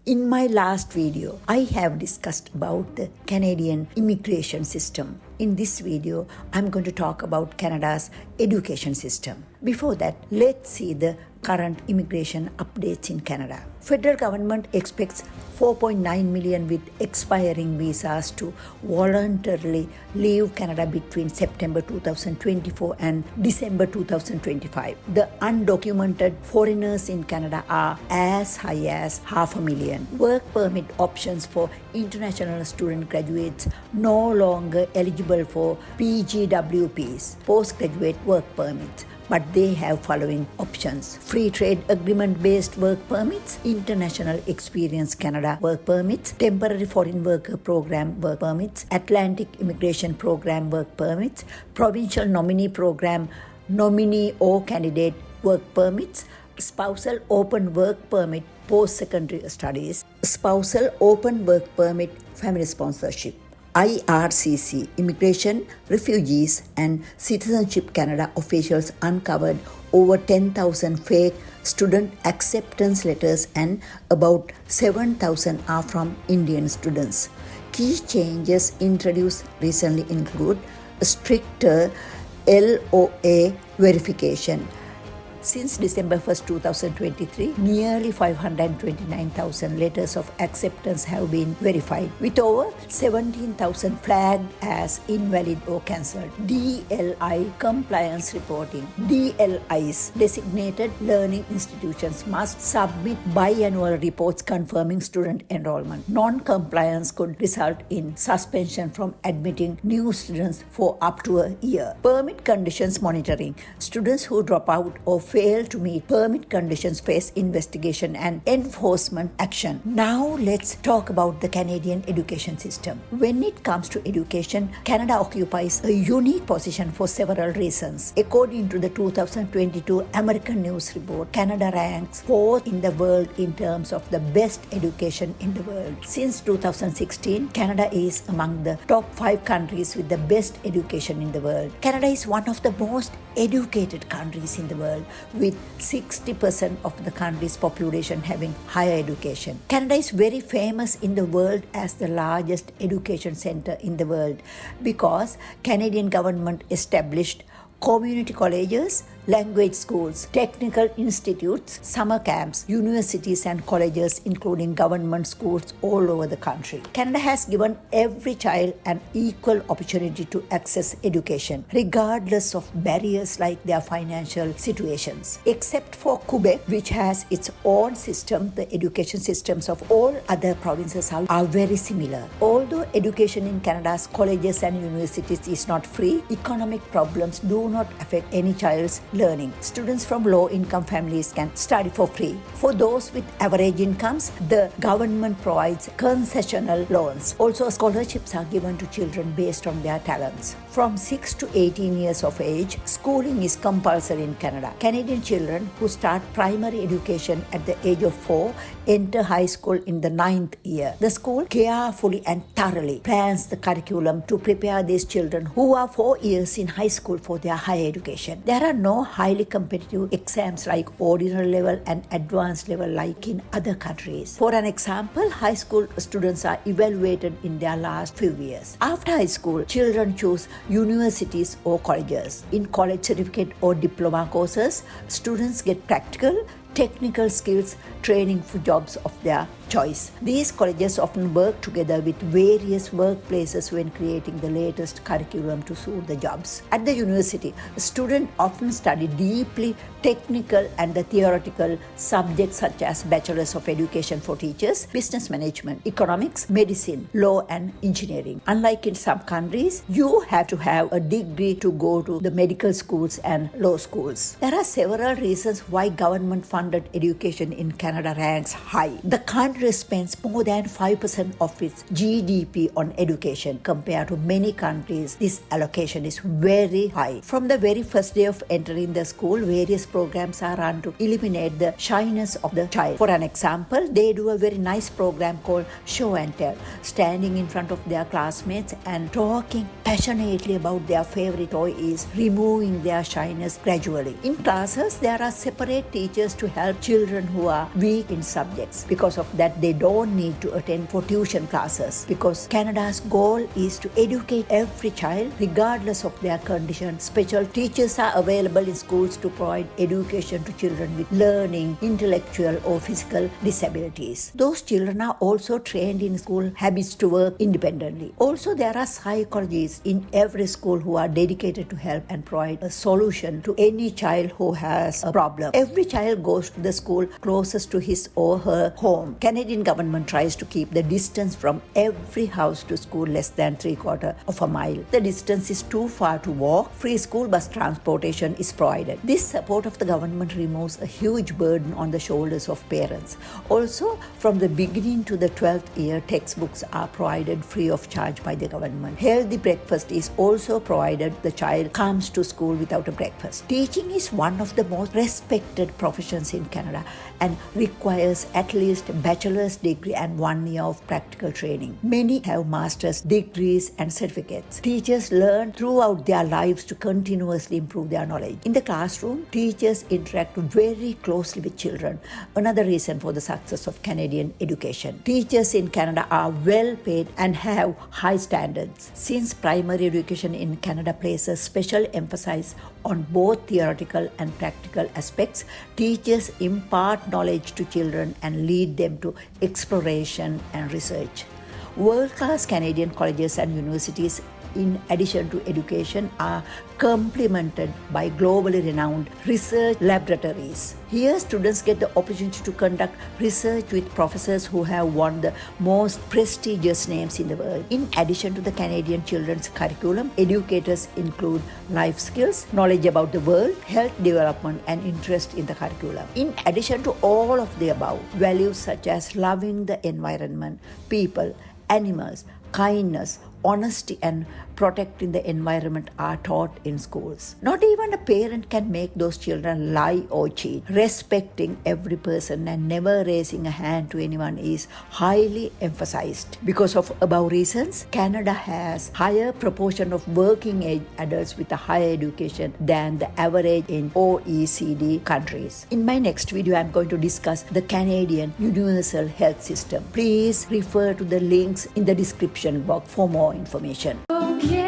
In my last video, I have discussed about the Canadian immigration system. In this video, I'm going to talk about Canada's education system. Before that, let's see the current immigration updates in Canada. Federal government expects 4.9 million with expiring visas to voluntarily leave Canada between September 2024 and December 2025. The undocumented foreigners in Canada are as high as 500,000. Work permit options for international student graduates no longer eligible for PGWPs, postgraduate work permits. But they have following options: free trade agreement based work permits, international experience Canada work permits, temporary foreign worker program work permits, Atlantic immigration program work permits, provincial nominee program nominee or candidate work permits, spousal open work permit post-secondary studies, spousal open work permit family sponsorship. IRCC, Immigration, Refugees and Citizenship Canada officials uncovered over 10,000 fake student acceptance letters and about 7,000 are from Indian students. Key changes introduced recently include a stricter LOA verification. Since December 1, 2023, nearly 529,000 letters of acceptance have been verified, with over 17,000 flagged as invalid or cancelled. DLI compliance reporting. DLIs, designated learning institutions, must submit biannual reports confirming student enrollment. Non-compliance could result in suspension from admitting new students for up to a year. Permit conditions monitoring. Students who drop out or fail to meet permit conditions face investigation and enforcement action. Now let's talk about the Canadian education system. When it comes to education, Canada occupies a unique position for several reasons. According to the 2022 American News Report, Canada ranks 4th in the world in terms of the best education in the world. Since 2016, Canada is among the top 5 countries with the best education in the world. Canada is one of the most educated countries in the world, with 60% of the country's population having higher education. Canada is very famous in the world as the largest education center in the world because Canadian government established community colleges, language schools, technical institutes, summer camps, universities and colleges, including government schools all over the country. Canada has given every child an equal opportunity to access education, regardless of barriers like their financial situations. Except for Quebec, which has its own system, the education systems of all other provinces are very similar. Although education in Canada's colleges and universities is not free, economic problems do not affect any child's learning. Students from low-income families can study for free. For those with average incomes, the government provides concessional loans. Also, scholarships are given to children based on their talents. From 6 to 18 years of age, schooling is compulsory in Canada. Canadian children who start primary education at the age of 4 enter high school in the 9th year. The school carefully and thoroughly plans the curriculum to prepare these children who are 4 years in high school for their higher education. There are no highly competitive exams like ordinary level and advanced level like in other countries. For an example, high school students are evaluated in their last few years. After high school, children choose universities or colleges. In college certificate or diploma courses, students get practical, technical skills training for jobs of their choice. These colleges often work together with various workplaces when creating the latest curriculum to suit the jobs. At the university, students often study deeply technical and the theoretical subjects such as Bachelors of Education for teachers, business management, economics, medicine, law and engineering. Unlike in some countries, you have to have a degree to go to the medical schools and law schools. There are several reasons why government-funded education in Canada ranks high. The country spends more than 5% of its GDP on education. Compared to many countries, this allocation is very high. From the very first day of entering the school, various programs are run to eliminate the shyness of the child. For an example, they do a very nice program called Show and Tell, standing in front of their classmates and talking passionately about their favorite toy is removing their shyness gradually. In classes, there are separate teachers to help children who are weak in subjects. Because of that, they don't need to attend for tuition classes, because Canada's goal is to educate every child regardless of their condition. Special teachers are available in schools to provide education to children with learning, intellectual or physical disabilities. Those children are also trained in school habits to work independently. Also, there are psychologists in every school who are dedicated to help and provide a solution to any child who has a problem. Every child goes to the school closest to his or her home. Canadian government tries to keep the distance from every house to school less than 3/4 of a mile. The distance is too far to walk. Free school bus transportation is provided. This support of the government removes a huge burden on the shoulders of parents. Also, from the beginning to the 12th year, textbooks are provided free of charge by the government. Healthy breakfast is also provided. The child comes to school without a breakfast. Teaching is one of the most respected professions in Canada and requires at least a bachelor's degree and 1 year of practical training. Many have master's degrees and certificates. Teachers learn throughout their lives to continuously improve their knowledge. In the classroom, teachers interact very closely with children, another reason for the success of Canadian education. Teachers in Canada are well paid and have high standards. Since primary education in Canada places special emphasis on both theoretical and practical aspects, teachers impart knowledge to children and lead them to exploration and research. World-class Canadian colleges and universities, in addition to education, are complemented by globally renowned research laboratories. Here, students get the opportunity to conduct research with professors who have won the most prestigious names in the world. In addition to the Canadian children's curriculum, educators include life skills, knowledge about the world, health development, and interest in the curriculum. In addition to all of the above, values such as loving the environment, people, animals, kindness, honesty, and protecting the environment are taught in schools. Not even a parent can make those children lie or cheat. Respecting every person and never raising a hand to anyone is highly emphasized. Because of above reasons, Canada has higher proportion of working age adults with a higher education than the average in OECD countries. In my next video, I'm going to discuss the Canadian Universal Health System. Please refer to the links in the description box for more information. Okay.